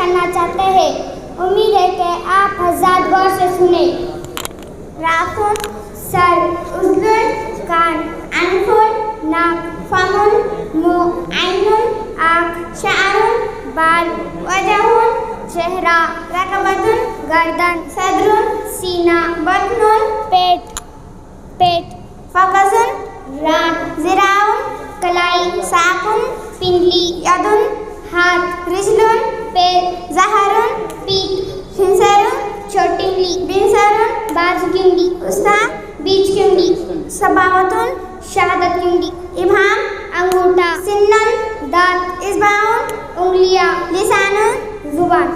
करना चाहते हैं। उम्मीद है कि आप हज़रात गौर से सुने। राफुन सर, उज़्नुन कान, अनफुन नाक, फमुन मुँह, ऐनुन आँख, शाअरुन बाल, वजहुन चेहरा, रकबतुन गर्दन, सदरुन सीना, बत्नुन पेट, फकजुन रान, ज़िराउन कलाई, साकुन पिंडली, यदुन हाथ, रिजलुन पैर, ज़हरुन पीठ, खिंसरुन छोटी उंगली, बिनसरुन बाजू की उंगली, उस्ता बीच की उंगली, सबावतुन शहादत की उंगली, इब्हाम अंगूठा, सिन्नन दांत, इस्बाउन उंगलियां, लिसानुन जुबान।